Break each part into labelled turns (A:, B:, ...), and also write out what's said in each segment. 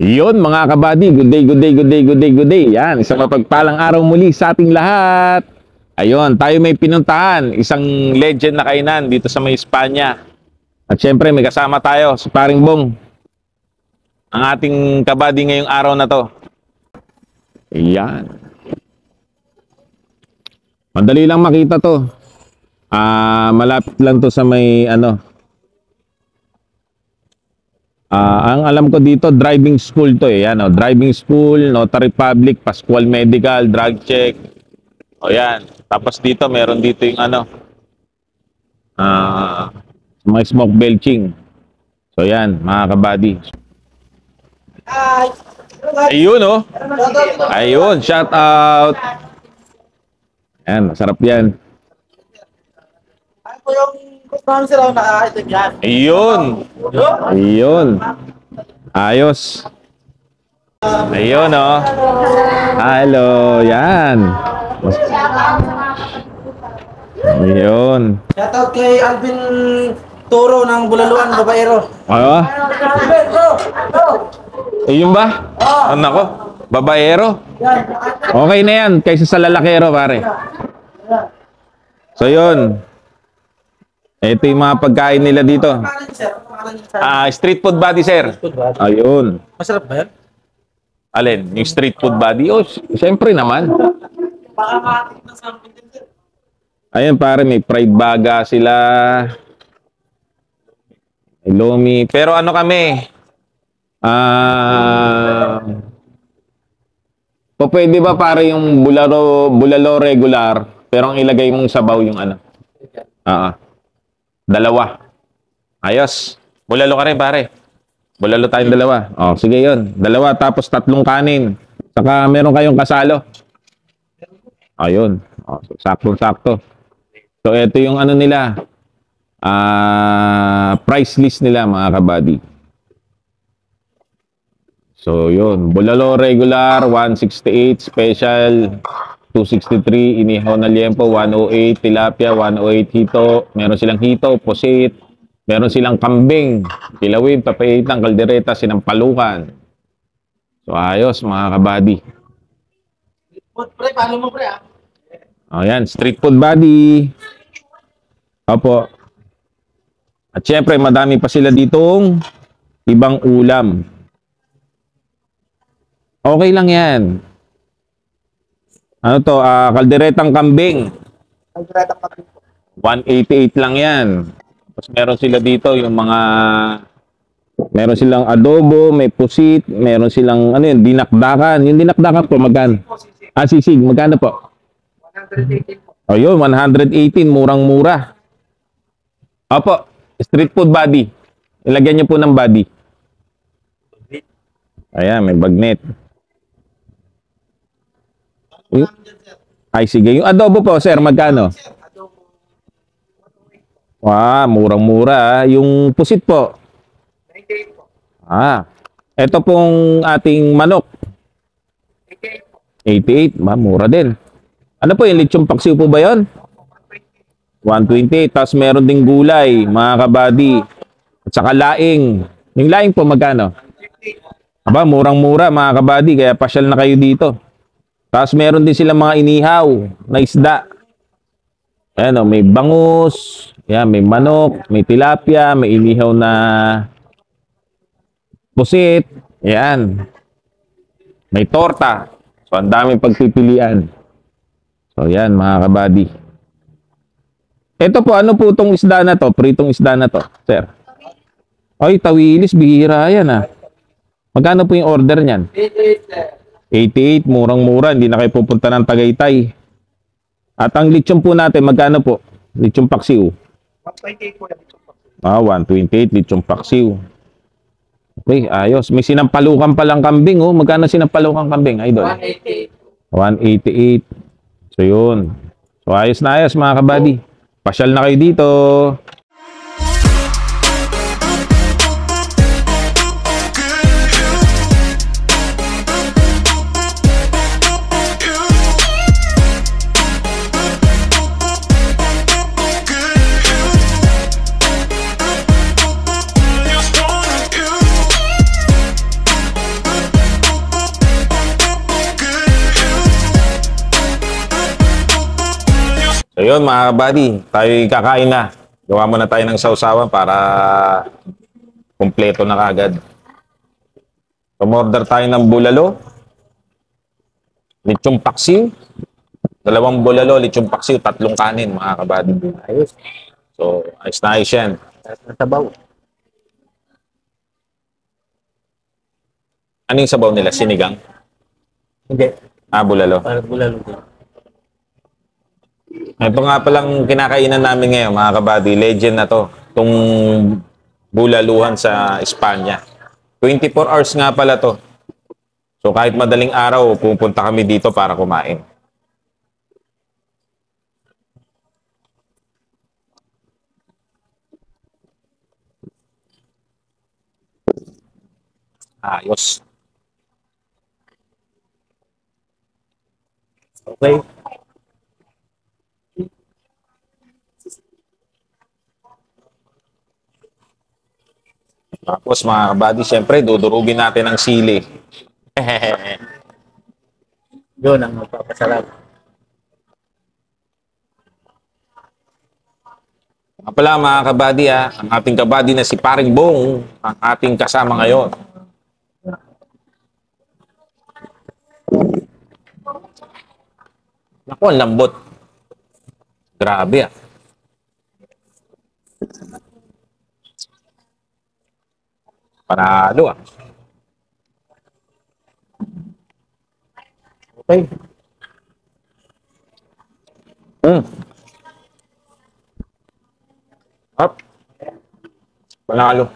A: Yun mga kabady, good day, good day, good day, good day, good day. Yan, isang mapagpalang araw muli sa ating lahat. Ayun, tayo may pinuntahan, isang legend na kainan dito sa may Espanya. At syempre may kasama tayo, si Paring Bong. Ang ating kabady ngayong araw na to. Yan. Madali lang makita to. Malapit lang to sa may ang alam ko dito, driving school to eh. Yan, driving school, notary public, Pascual Medical, drug check. O yan. Tapos dito, meron dito yung may smoke belching. So yan, mga kabady. Ayun oh. Ayun, shout out. Yan, masarap yan.
B: Ano yung kung sila nakakaitin yan?
A: Ayun. Ayun. Ayos. Ayun oh. Hello, yan. Ayun.
B: Shoutout kay Alvin Toro ng Bulaluan, Babaero.
A: Ano? Ayun ba? Ano nako? Babaero? Okay na yan, kaysa sa lalakero pare. So yun. Ito yung mga pagkain nila dito. Street food buddy, sir. Ayun.
B: Masarap ba yan?
A: Alin? Yung street food buddy? Oh, siyempre naman.
B: Baka matik na something din, sir.
A: Ayun, pare, may fried baga sila. May lomi. Pero ano kami? Pwede ba pare yung bulalo regular, pero ang ilagay mong sabaw yung dalawa. Ayos. Bulalo ka rin, pare. Bulalo tayong dalawa. Oh, sige yun. Dalawa, tapos 3 kanin. Saka meron kayong kasalo. Ayun. Oh, sakto-sakto. So, ito yung nila. Price list nila, mga kabady. So, yun. Bulalo regular, 168. Special, 263, inihaw na liempo, 108, tilapia, 108, hito. Meron silang hito, pusit. Meron silang kambing, kilawin, papaitan, kaldereta, sinampalukan. So, ayos, mga kabady.
B: Pre, paano mo, pre,
A: Ayan, street food buddy. Opo. At syempre, madami pa sila ditong ibang ulam. Okay lang yan. Ano to? Kalderetang kambing. 188 lang yan. Tapos meron sila dito yung mga... Meron silang adobo, may pusit, meron silang dinakdakan. Yung dinakdakan po, magkano? Sisig, magkano po?
B: 118 po.
A: O yun, 118, murang-mura. Opo, street food buddy. Ilagyan niyo po ng buddy. Ayan, may bagnet. Ay, sige. Yung adobo po, sir, magkano? Murang-mura. Yung pusit po?
B: 98 po.
A: Ito pong ating manok.
B: 88 po.
A: 88, mura din. Ano po yung lechong paksiw po ba yun? 120. Tapos meron ding gulay, mga kabady. At saka laing. Yung laing po, magkano? Murang-mura, mga kabady. Kaya pasyal na kayo dito. Tapos meron din silang mga inihaw na isda. Ayan o, may bangus. Ayan, may manok, may tilapia, may inihaw na pusit. Ayan. May torta. So, ang daming pagpipilian. So, yan, mga kabady. Ito po, ano po itong isda na to? Pritong isda na to, sir? Ay, tawilis, bihira yan Magkano po yung order niyan?
B: 88, sir.
A: 88, murang-mura. Hindi na kayo pupunta ng Tagaytay. At ang lechon po natin, magkano po? Lechon paksiw.
B: 128 po.
A: 128, lechon paksiw. Okay, ayos. May sinampalukan palang kambing, Magkano sinampalukan kambing, idol?
B: 188.
A: 188. So, yun. So, ayos na ayos, mga kabady. Pasyal na kayo dito. Ayun mga kabady, tayo kakain na. Gawa muna tayo ng sausawan para kumpleto na kagad. Umorder tayo ng bulalo, lechong paksiw, 2 bulalo, lechong paksiw, 3 kanin mga kabady.
C: Ayos.
A: So, ayos na ayos yan.
C: Sarap na sabaw.
A: Anong sabaw nila? Sinigang?
C: Hindi.
A: Bulalo.
C: Parang bulalo din.
A: Ito nga palang kinakainan namin ngayon, mga kabady. Legend na to. Itong bulaluhan sa Espanya. 24 hours nga pala to. So kahit madaling araw, pupunta kami dito para kumain. Ayos.
C: Okay.
A: Tapos mga kabady, syempre, dudurugin natin ang sili.
C: Yun ang magpapasarap.
A: Nga pala mga kabady, ang ating kabady na si Paring Bong, ang ating kasama ngayon. Naku, ang lambot. Grabe Panalo
C: Okay.
A: Up. Panalo.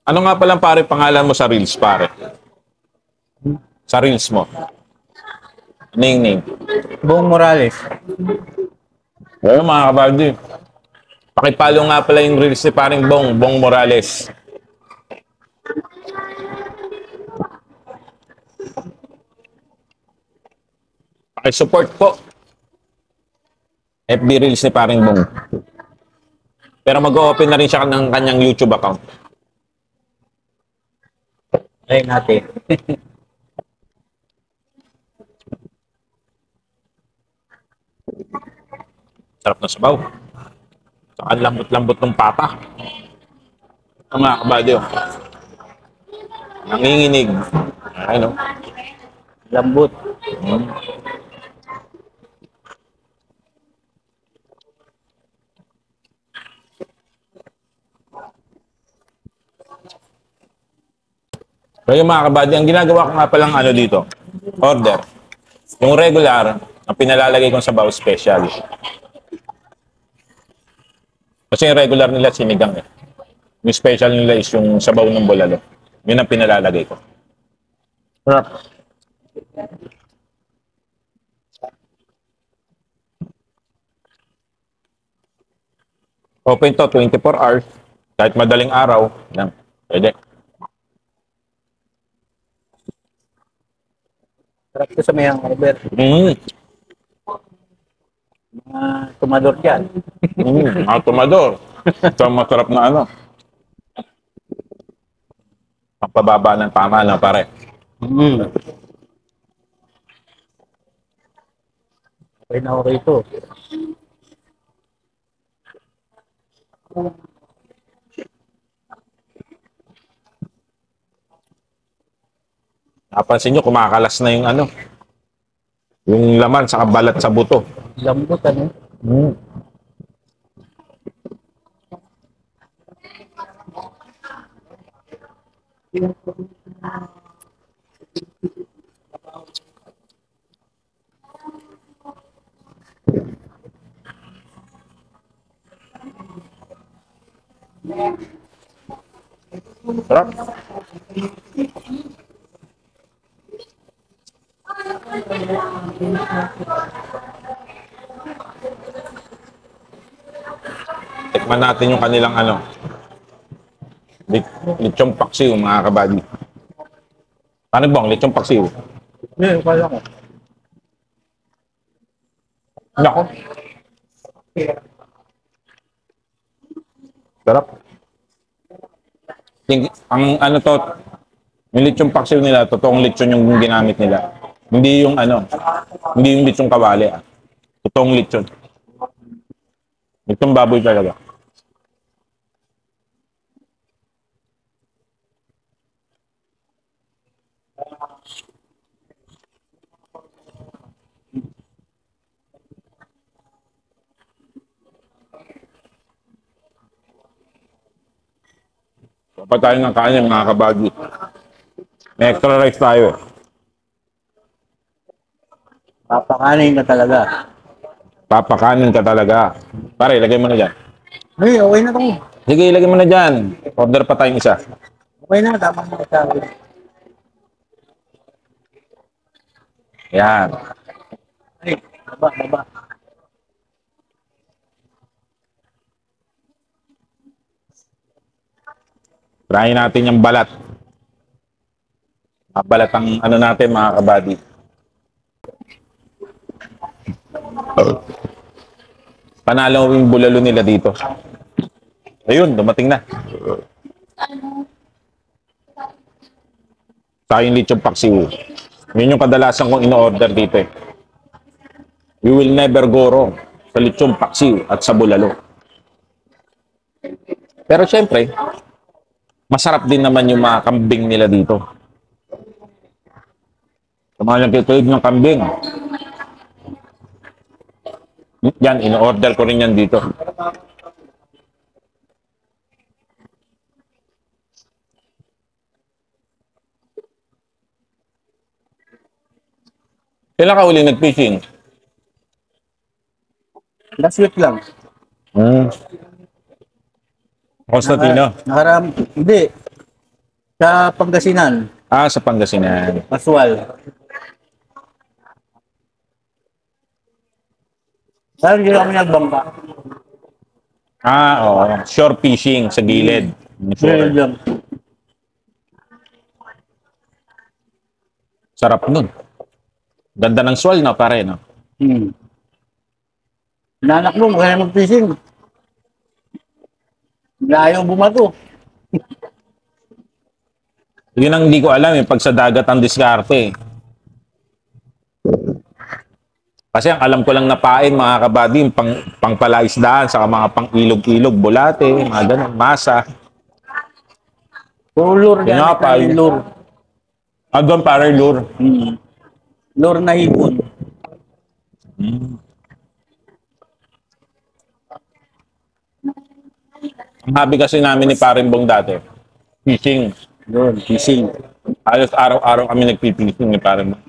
A: Ano nga palang pare pangalan mo sa Reels, pare? Sa Reels mo? Ning Ning.
C: Bong Morales.
A: Oo mga kabady. Pakipalo nga pala yung Reels ni paring Bong Morales. Pakisupport po. FB Reels ni paring Bong. Pero mag-open na rin siya ng kanyang YouTube account.
C: Ayun natin.
A: Sarap na sabaw. Saka ang lambot-lambot ng pata. Ang mga kabady, nanginginig. Ayun,
C: Lambot.
A: So yung mga kabady, ang ginagawa ko nga palang ano dito, order. Yung regular, ang pinalalagay kong sabaw special. Kasi yung regular nila sinigang eh. Yung special nila is yung sabaw ng bulalo. Yun ang pinalalagay ko. Sarap. Open to 24 hours. Kahit madaling araw, yan. Pwede.
C: Sarap ko sa mayang order. Mga tumador dyan.
A: Mga tumador. Ito ang masarap na ano. Ang pababa ng tama na pare.
C: Okay na okay ito.
A: Napansin nyo, kumakalas na yung ano. Yung laman sa balat sa buto.
C: Lambot ano.
A: Sarap. Tikman natin yung kanilang ano. Lechong paksiw, mga kabady. Paano bang lechong paksiw?
C: Hindi, kala ko.
A: Nako. Sarap. Ang ano to, yung lechon paksiw nila, totoong lechon yung ginamit nila. Hindi yung ano, hindi yung lechon kawali. Totoong lechon. Lechon baboy talaga. Kapag tayo ng kanin, mga kabagi. May extra rice tayo eh.
C: Papakanin ka talaga.
A: Papakanin ka talaga. Pare, lagay mo na dyan.
C: Ay, okay na to.
A: Sige, ilagay mo na dyan. Order pa tayong isa.
C: Okay na, tama na sa akin.
A: Yan.
C: Ay, baba.
A: Try natin yung balat. Balat ang ano natin, mga kabady. Panalo yung bulalo nila dito. Ayun, dumating na. Sa yung lechon paksiw. Yun yung kadalasan kong ino-order dito eh. You will never go wrong sa lechon paksiw at sa bulalo. Pero syempre, masarap din naman yung mga kambing nila dito. Sa mga nagkikulig ng kambing. Yan, ino-order ko rin yan dito. Kailan ka uli nag-fishing?
C: Last week lang.
A: Constantino?
C: Hindi. Sa Pangasinan,
A: Ah, sa Pangasinan.
C: Maswal. Saan hindi kami nagbangka?
A: Ah, oo. Shore fishing sa gilid.
C: Meron lang.
A: Sarap nun. Ganda ng swal, no, pare, no?
C: Inanak mo, kaya mag-fishing. Layo bumato.
A: Yun ang hindi ko alam, eh, pag sa dagat ang diskarte. Kasi ang alam ko lang na pain, mga kabady, yung pangpalaisdaan, saka mga pang-ilog-ilog, bulate, mga ganun, masa.
C: Lure
A: Tinapay.
C: lure.
A: Ah, doon, pare, lure.
C: Lure na hipon.
A: Ang hobby kasi namin ni Paring Bong dati, fishing.
C: Yun, fishing.
A: Halos araw-araw kami nagpipishing ni Paring Bong.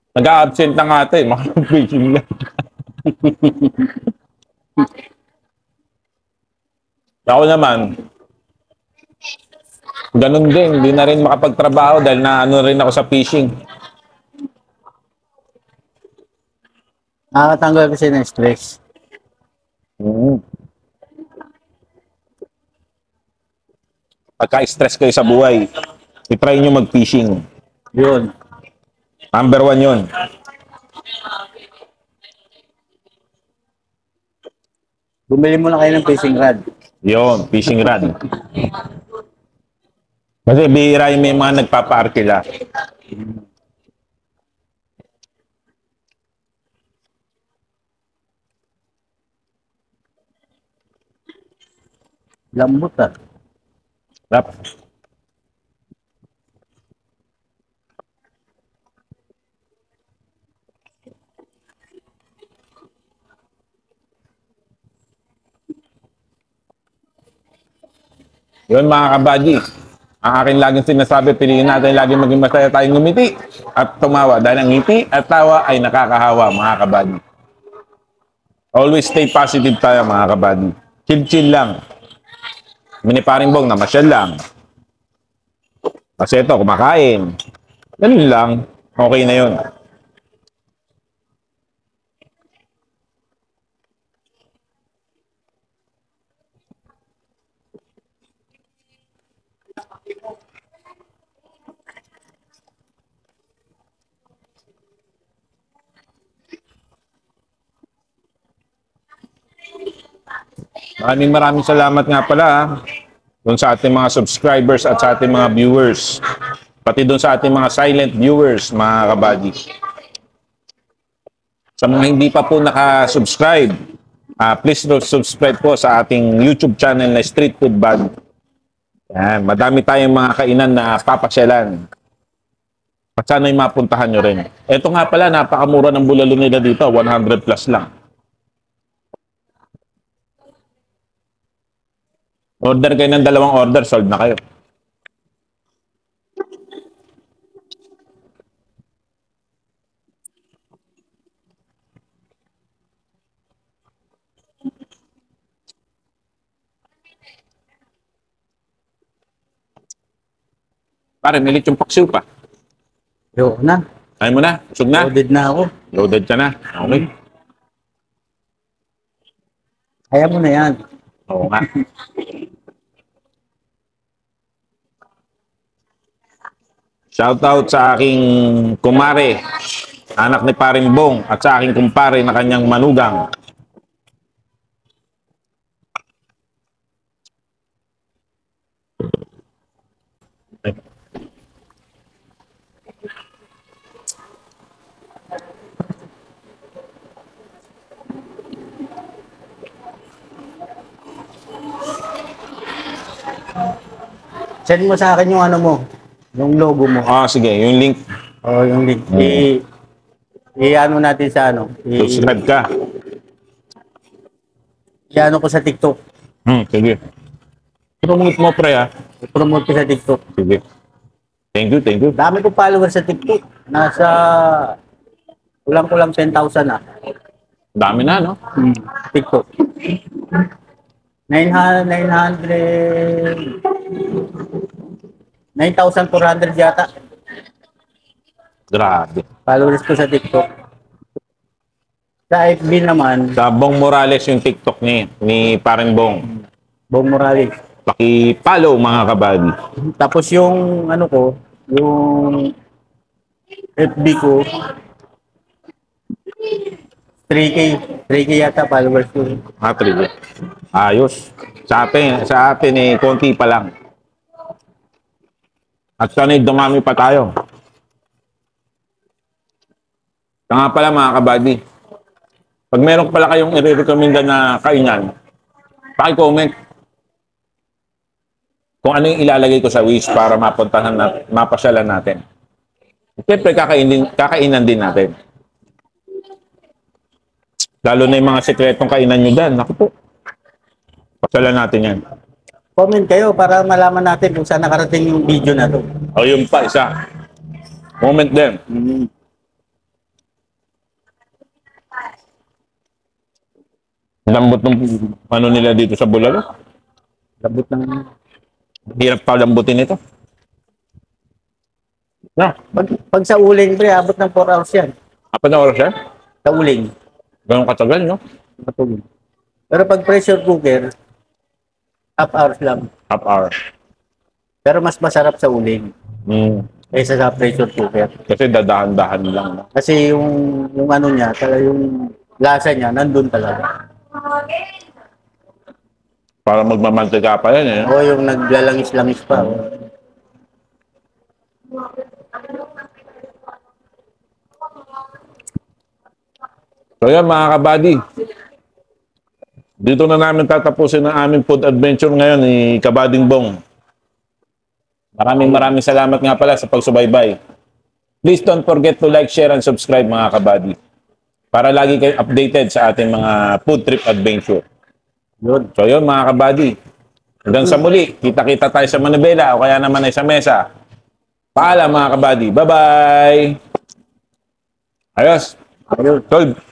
A: Nag-a-absent na nga ito eh, makapag-fishing lang. Ako naman, ganun din, hindi na rin makapagtrabaho dahil na ano rin ako sa fishing.
C: Nakakatanggal kasi ng stress.
A: Pagka-stress kayo sa buhay, i-try nyo mag-fishing.
C: Yun.
A: Number 1 yun.
C: Bumili mo na kayo ng fishing rod.
A: Yun, fishing rod. Kasi bihira yung may mga nagpapa-arkila.
C: Lambot ah.
A: Rap. Yun, mga kabady. Ang akin laging sinasabi, piliin natin laging maging masaya tayong ngumiti at tumawa. Dahil ang ngiti at tawa ay nakakahawa, mga kabady. Always stay positive tayo, mga kabady. Chill-chill lang. Mini Paring Bong, namasyal lang. Kasi ito, kumakain. Ganun lang. Okay na yun. Maraming salamat nga pala doon sa ating mga subscribers at sa ating mga viewers. Pati doon sa ating mga silent viewers, mga kabady. Sa mga hindi pa po naka-subscribe, please subscribe po sa ating YouTube channel na Street Food Bag. Yan, madami tayong mga kainan na papasyalan. At sana'y mapuntahan nyo rin. Ito nga pala, napakamura ng bulalo nila dito. 100 plus lang. Order kayo ng 2 order, sold na kayo. Pare, may lechong paksiw pa.
C: Yo, na.
A: Ayaw mo na? Usog na?
C: Loaded na ako.
A: Loaded ka na. Okay.
C: Kaya mo na yan.
A: Oo nga. Shoutout sa aking kumare, anak ni Paring Bong, at sa aking kumpare na kanyang manugang.
C: Send mo sa akin yung ano mo. Yung logo mo.
A: Sige, yung link.
C: O, yung link. I-ano natin sa ano.
A: Subscribe ka.
C: I-ano ko sa TikTok.
A: Sige. Promote mo, pre, ha?
C: I-promote ko sa TikTok.
A: Sige. Thank you, thank you.
C: Dami ko followers sa TikTok. Nasa kulang-kulang 10,000 na.
A: Dami na, no?
C: TikTok. 9,400 yata.
A: Grabe.
C: Followers ko sa TikTok. Sa FB naman,
A: Sa Bong Morales yung TikTok ni Paring Bong.
C: Bong Morales.
A: Paki-follow, mga kabady.
C: Tapos yung ano ko, yung FB ko, 3K. 3K yata followers ko.
A: Trivia. Ayos. Sa atin konti pa lang. At sana'y dumami pa tayo. Kaya nga pala, mga kabady, pag meron pala kayong i-recommenda na kainan, paki-comment kung ano yung ilalagay ko sa wish para mapasyalan natin. Siyempre, kakainan din natin. Lalo na yung mga sekretong kainan nyo dyan. Naku po. Pasyalan natin yan.
C: Comment kayo para malaman natin kung saan nakarating yung video na to.
A: O yun pa, isa. Comment din. Lambot ng ano nila dito sa bulalo.
C: Labot ng...
A: Hirap pa lambutin ito. Na,
C: Pag sa uling, pre, abot ng 4 hours yan.
A: apat na oras yan?
C: Sa uling.
A: Ganun katagal, no?
C: Matulog. Pero pag pressure cooker, half hours lang.
A: Half hour.
C: Pero mas masarap sa uling kaysa sa pressure cooker.
A: Kasi dadahan-dahan lang. No?
C: Kasi yung ano niya, yung lasa niya, nandun talaga.
A: Para magmamantika pa yan, eh.
C: O yung naglalangis-langis pa.
A: So yan, mga kabady. Dito na namin tatapusin ang aming food adventure ngayon ni Kabading Bong. Maraming salamat nga pala sa pagsubaybay. Please don't forget to like, share, and subscribe, mga kabady. Para lagi kayo updated sa ating mga food trip adventure.
C: Yun.
A: So yun, mga kabady. Hanggang sa muli, kita-kita tayo sa Manibela o kaya naman ay sa mesa. Paalam, mga kabady. Bye-bye! Ayos.
C: Ayun.
A: Solve.